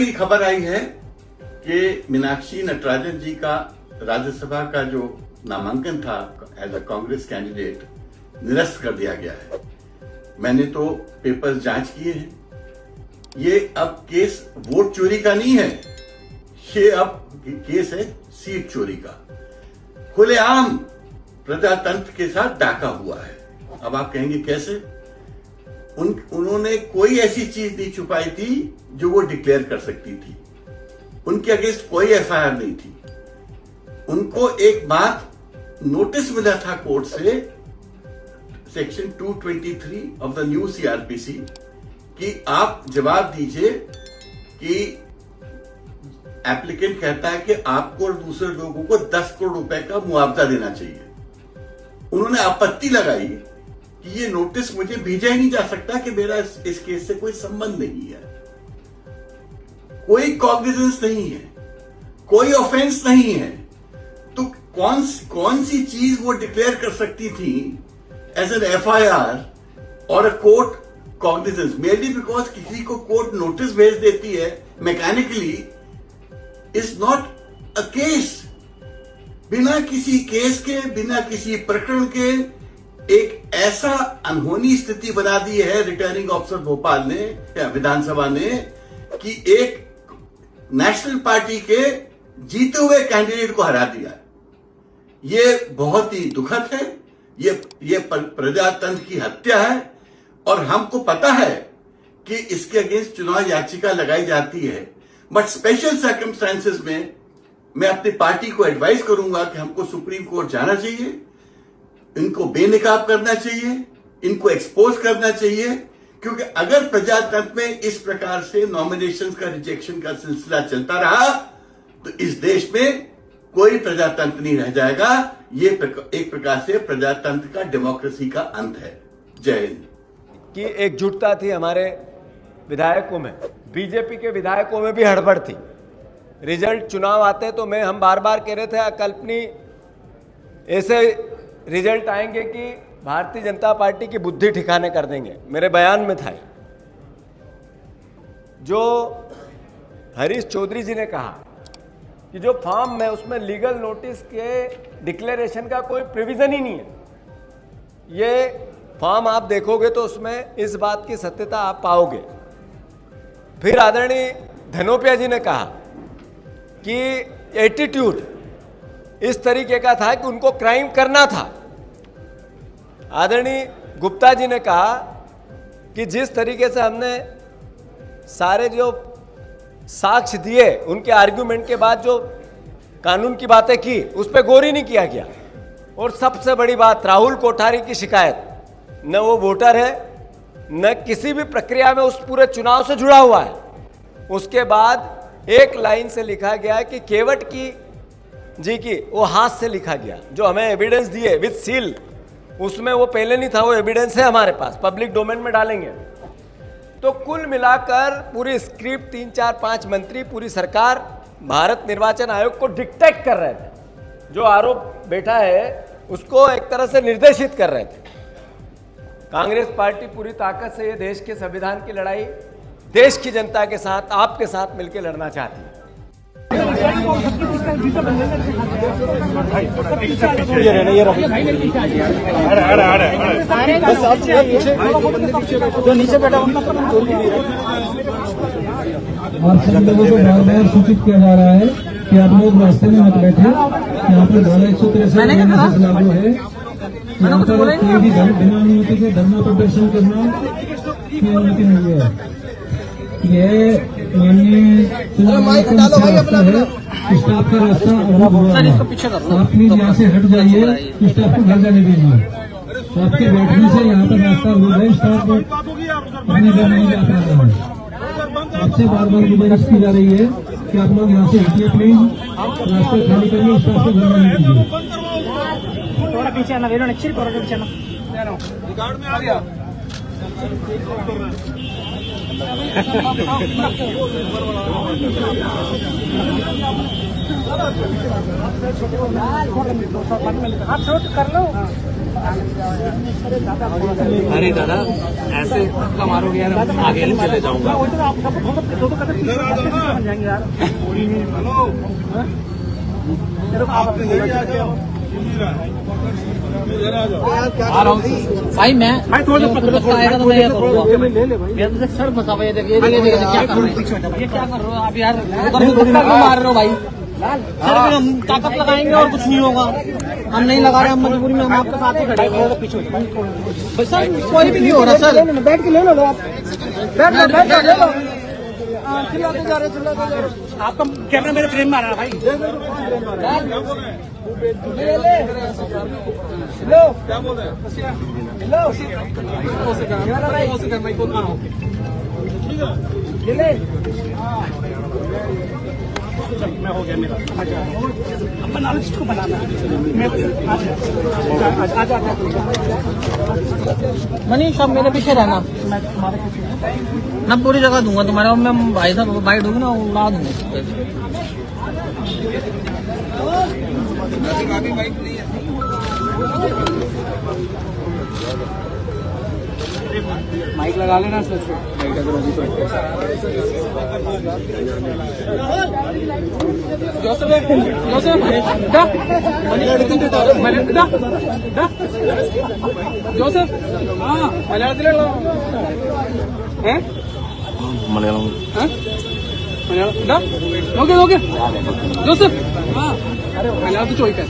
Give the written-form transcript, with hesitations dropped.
की खबर आई है कि मीनाक्षी नटराजन जी का राज्यसभा का जो नामांकन था एज अ कांग्रेस कैंडिडेट निरस्त कर दिया गया है। मैंने तो पेपर्स जांच किए हैं। ये अब केस वोट चोरी का नहीं है, ये अब केस है सीट चोरी का। खुलेआम प्रजातंत्र के साथ डाका हुआ है। अब आप कहेंगे कैसे? उन्होंने कोई ऐसी चीज नहीं छुपाई थी जो वो डिक्लेयर कर सकती थी। उनके अगेंस्ट कोई एफआईआर नहीं थी। उनको एक बात नोटिस मिला था कोर्ट से, section 223 of the new CrPC, कि आप जवाब दीजिए कि एप्लीकेंट कहता है कि आपको और दूसरे लोगों को 10 करोड़ रुपए का मुआवजा देना चाहिए। उन्होंने आपत्ति लगाई कि ये नोटिस मुझे भेजा ही नहीं जा सकता कि मेरा इस केस से कोई संबंध नहीं है, कोई कॉग्निजेंस नहीं है, कोई ऑफेंस नहीं है। तो कौन सी चीज वो डिक्लेयर कर सकती थी एज एन एफआईआर और a court cognizance? Mainly because किसी को कोर्ट नोटिस भेज देती है mechanically is not a case. बिना किसी केस के, बिना किसी प्रकरण के एक ऐसा अनहोनी स्थिति बना दी है रिटर्निंग ऑफिसर भोपाल ने या विधानसभा ने कि एक नेशनल पार्टी के जीते हुए कैंडिडेट को हरा दिया। ये बहुत ही दुखद है। ये प्रजातंत्र की हत्या है और हमको पता है कि इसके अगेंस्ट चुनाव याचिका लगाई जाती है। बट स्पेशल सर्कमस्टांसेस में मैं अपनी पार्टी को एडवाइस करूंगा कि हमको सुप्रीम कोर्ट जाना चाहिए, इनको बेनकाब करना चाहिए, इनको एक्सपोज करना चाहिए, क्योंकि अगर प्रजातंत्र में इस प्रकार से नॉमिनेशंस का रिजेक्शन का सिलसिला चलता रहा तो इस देश में कोई प्रजातंत्र नहीं रह जाएगा। ये एक प्रकार से प्रजातंत्र का, डेमोक्रेसी का अंत है। जय हिंद। कि एकजुटता थी हमारे विधायकों में, बीजेपी के विधायकों में भी हड़बड़ थी। रिजल्ट चुनाव आते तो हम बार बार कह रहे थे अकल्पनीय ऐसे रिजल्ट आएंगे कि भारतीय जनता पार्टी की बुद्धि ठिकाने कर देंगे। मेरे बयान में था जो हरीश चौधरी जी ने कहा कि जो फॉर्म में उसमें लीगल नोटिस के डिक्लेरेशन का कोई प्रोविजन ही नहीं है। ये फॉर्म आप देखोगे तो उसमें इस बात की सत्यता आप पाओगे। फिर आदरणीय धनोपिया जी ने कहा कि एटीट्यूड इस तरीके का था कि उनको क्राइम करना था। आदरणीय गुप्ता जी ने कहा कि जिस तरीके से हमने सारे जो साक्ष्य दिए, उनके आर्ग्यूमेंट के बाद जो कानून की बातें की उस पर गौर ही नहीं किया गया। और सबसे बड़ी बात, राहुल कोठारी की शिकायत, न वो वोटर है न किसी भी प्रक्रिया में उस पूरे चुनाव से जुड़ा हुआ है। उसके बाद एक लाइन से लिखा गया कि केवट की जी की वो हाथ से लिखा गया, जो हमें एविडेंस दिए विद सील, उसमें वो पहले नहीं था, वो एविडेंस है हमारे पास, पब्लिक डोमेन में डालेंगे। तो कुल मिलाकर पूरी स्क्रिप्ट 3, 4, 5 मंत्री, पूरी सरकार भारत निर्वाचन आयोग को डिक्टेट कर रहे थे। जो आरोप बैठा है उसको एक तरह से निर्देशित कर रहे थे। कांग्रेस पार्टी पूरी ताकत से ये देश के संविधान की लड़ाई देश की जनता के साथ, आपके साथ मिलकर लड़ना चाहती है। जो नीचे बैठा और सब लोगों को बार बार सूचित किया जा रहा है कि आप लोग रास्ते में मत बैठे। यहाँ पर धारा 163 लागू है। यहाँ पर कोई भी बिना अनुमति के धरना प्रदर्शन करना की अनुमति नहीं है। ये माननीय स्टाफ का रास्ता अवरुद्ध हुआ है। आप प्लीज यहाँ से हट जाइए, स्टाफ को घर जाने दीजिए। आपके बैठने से यहाँ पर रास्ता अवरुद्ध है, स्टाफ को आने जाने नहीं जा पा रहा है। आपसे बार बार गुजारिश की जा रही है कि आप लोग यहाँ से हटिए प्लीज, रास्ते खाली करिए, स्टाफ को घर जाने दीजिए। थोड़ा पीछे आना, वेरो नक्शल थोड़ा पीछे आना। रिकॉर्ड में आ गया। आप शूट कर लो। अरे दादा ऐसे धक्का मारोगे यार, आगे नहीं चले जाऊंगा। आप दो कदम पीछे बन जाएंगे यार। आ रहा हूँ भाई मैं थोड़ा आएगा तो मैं ये करूँगा। ले मेरे सर फंसा हुआ है, देखिए क्या कर रहे हो, ये क्या कर रहे हो आप यार, धक्का क्यों मार रहे हो भाई? सर फिर हम ताकत लगाएंगे और कुछ नहीं होगा, हम नहीं लगा रहे, हम मजबूरी में हम आपके साथ ही खड़े हैं। सर कोई भी नहीं हो रहा सर, बैठ के ले लो आप, बैठ लो ले लो। चिल्लाते जा रहे आपका कैमरा मेरे फ्रेम में आ रहा है भाई। लो क्या बोल रहे हैं? मैं हो गया मेरा, अब बना लो जिसको बनाना है। मनीष अब मेरे पीछे रहना, मैं पूरी जगह दूंगा तुम्हारे, और मैं भाई साहब बाइट होगी ना उड़ा दूंगा। माइक लगा लेना सर, ജോസഫ് മലയാളത്തിലുള്ള മലയാളം നോക്ക് ജോസഫ് മലയാളത്തിൽ ചോദിക്കാൻ